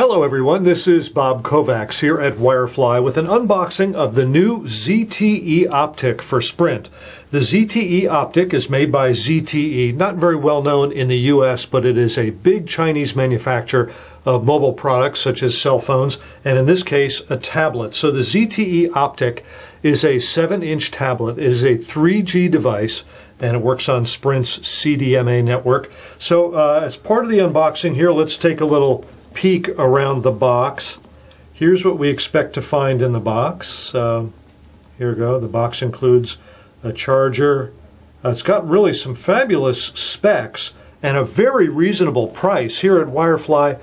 Hello everyone, this is Bob Kovacs here at Wirefly with an unboxing of the new ZTE Optik for Sprint. The ZTE Optik is made by ZTE, not very well known in the US, but it is a big Chinese manufacturer of mobile products such as cell phones, and in this case a tablet. So the ZTE Optik is a 7-inch tablet. It is a 3G device and it works on Sprint's CDMA network. So as part of the unboxing here, let's take a little peek around the box. Here's what we expect to find in the box. Here we go. The box includes a charger. It's got really some fabulous specs and a very reasonable price. Here at Wirefly,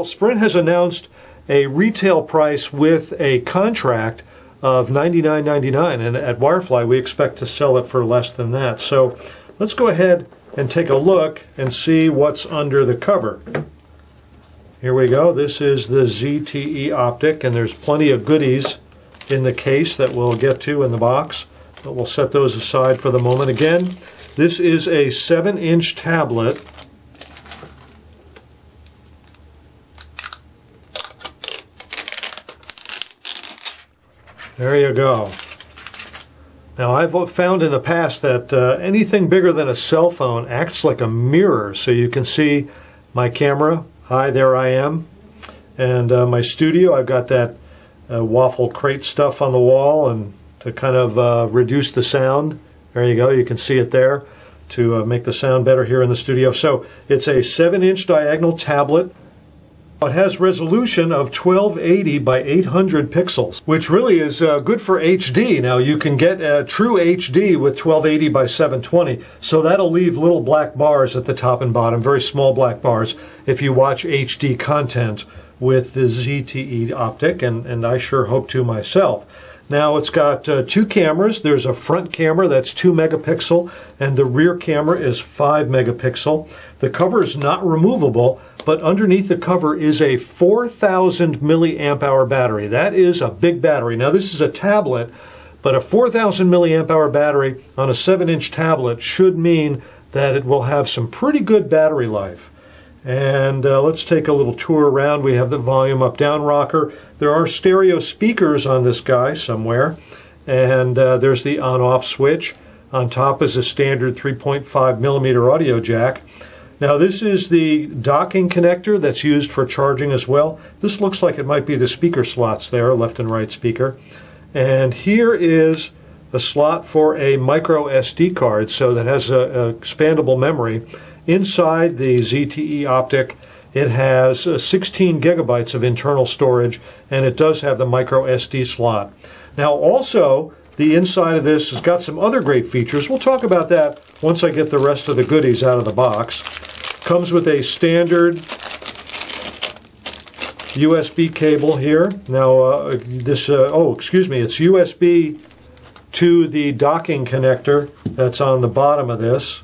Sprint has announced a retail price with a contract of $99.99, and at Wirefly we expect to sell it for less than that. So let's go ahead and take a look and see what's under the cover. Here we go. This is the ZTE Optik, and there's plenty of goodies in the case that we'll get to in the box, but we'll set those aside for the moment. Again, this is a 7-inch tablet. There you go. Now, I've found in the past that anything bigger than a cell phone acts like a mirror, so you can see my camera. Hi, there I am. And my studio, I've got that waffle crate stuff on the wall, and to kind of reduce the sound. There you go, you can see it there to make the sound better here in the studio. So it's a 7-inch diagonal tablet. It has resolution of 1280 by 800 pixels, which really is good for HD. Now you can get true HD with 1280 by 720, so that'll leave little black bars at the top and bottom, very small black bars, if you watch HD content with the ZTE Optik, and I sure hope to myself. Now it's got two cameras. There's a front camera that's 2 megapixel, and the rear camera is 5 megapixel. The cover is not removable, but underneath the cover is a 4,000 milliamp hour battery. That is a big battery. Now this is a tablet, but a 4,000 milliamp hour battery on a 7-inch tablet should mean that it will have some pretty good battery life. And let's take a little tour around. We have the volume up-down rocker. There are stereo speakers on this guy somewhere. And there's the on-off switch. On top is a standard 3.5 millimeter audio jack. Now this is the docking connector that's used for charging as well. This looks like it might be the speaker slots there, left and right speaker. And here is a slot for a micro SD card, so that has a expandable memory. Inside the ZTE Optik, it has 16 gigabytes of internal storage, and it does have the micro SD slot. Now also, the inside of this has got some other great features. We'll talk about that once I get the rest of the goodies out of the box. Comes with a standard USB cable here. Now it's USB to the docking connector that's on the bottom of this.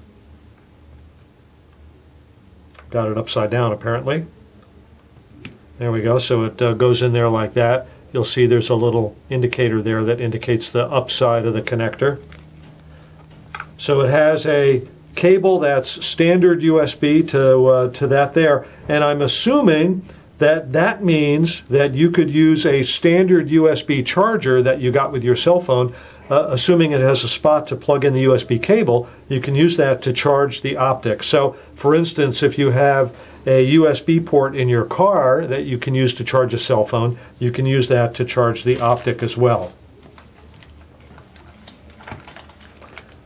Got it upside down apparently. There we go, so it goes in there like that. You'll see there's a little indicator there that indicates the upside of the connector. So it has a cable that's standard USB to that there, and I'm assuming that means that you could use a standard USB charger that you got with your cell phone. Assuming it has a spot to plug in the USB cable, you can use that to charge the Optik. So, for instance, if you have a USB port in your car that you can use to charge a cell phone, you can use that to charge the Optik as well.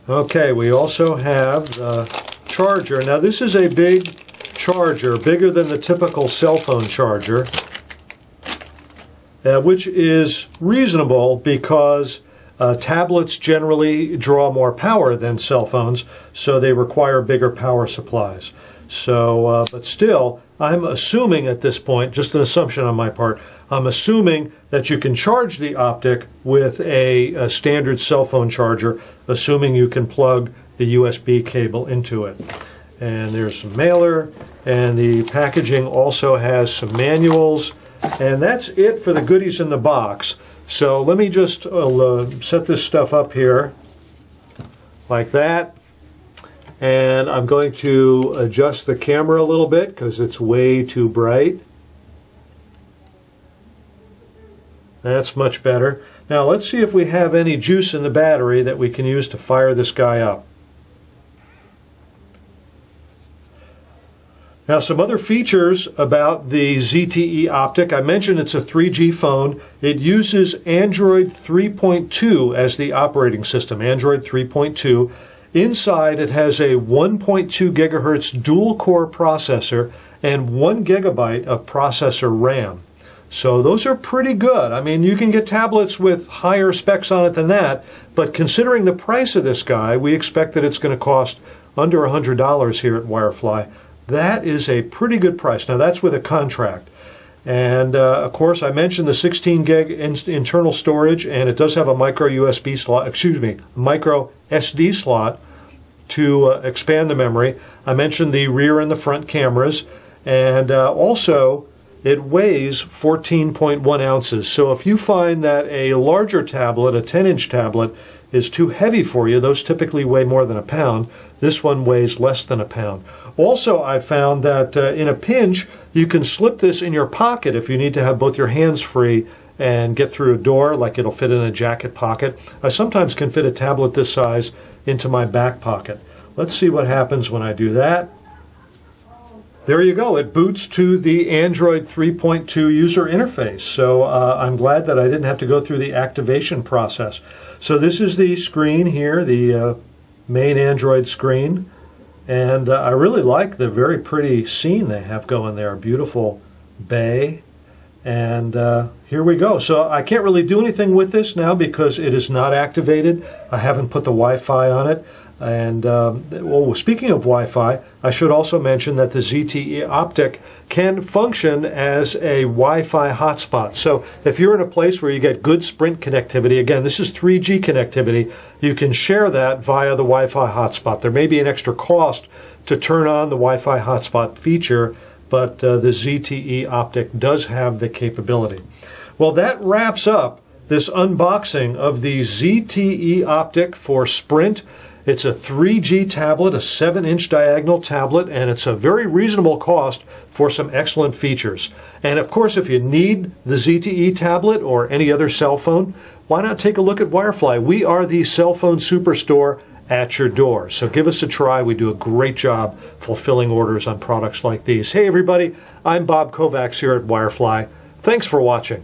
Okay, we also have the charger. Now, this is a big charger, bigger than the typical cell phone charger, which is reasonable because tablets generally draw more power than cell phones, so they require bigger power supplies. So, but still, I'm assuming at this point, just an assumption on my part, I'm assuming that you can charge the Optik with a standard cell phone charger, assuming you can plug the USB cable into it. And there's some mailer, and the packaging also has some manuals, and that's it for the goodies in the box. So let me just set this stuff up here like that, and I'm going to adjust the camera a little bit because it's way too bright. That's much better. Now let's see if we have any juice in the battery that we can use to fire this guy up. Now some other features about the ZTE Optik. I mentioned it's a 3G phone. It uses Android 3.2 as the operating system, Android 3.2. Inside it has a 1.2 gigahertz dual-core processor and 1 gigabyte of processor RAM. So those are pretty good. I mean, you can get tablets with higher specs on it than that, but considering the price of this guy, we expect that it's going to cost under $100 here at Wirefly. That is a pretty good price. Now that's with a contract. And of course I mentioned the 16 gig internal storage, and it does have a micro USB slot, micro SD slot to expand the memory. I mentioned the rear and the front cameras, and also it weighs 14.1 ounces. So if you find that a larger tablet, a 10-inch tablet, is too heavy for you, those typically weigh more than a pound. This one weighs less than a pound. Also, I found that in a pinch, you can slip this in your pocket if you need to have both your hands free and get through a door, like it'll fit in a jacket pocket. I sometimes can fit a tablet this size into my back pocket. Let's see what happens when I do that. There you go. It boots to the Android 3.2 user interface. So I'm glad that I didn't have to go through the activation process. So this is the screen here, the main Android screen. And I really like the very pretty scene they have going there. A beautiful bay. And here we go. So I can't really do anything with this now because it is not activated. I haven't put the Wi-Fi on it. And well, speaking of Wi-Fi, I should also mention that the ZTE Optik can function as a Wi-Fi hotspot. So if you're in a place where you get good Sprint connectivity, again, this is 3G connectivity, you can share that via the Wi-Fi hotspot. There may be an extra cost to turn on the Wi-Fi hotspot feature, but the ZTE Optik does have the capability. Well, that wraps up this unboxing of the ZTE Optik for Sprint. It's a 3G tablet, a 7-inch diagonal tablet, and it's a very reasonable cost for some excellent features. And of course, if you need the ZTE tablet or any other cell phone, why not take a look at Wirefly? We are the cell phone superstore at your door. So give us a try. We do a great job fulfilling orders on products like these. Hey everybody, I'm Bob Kovacs here at Wirefly. Thanks for watching.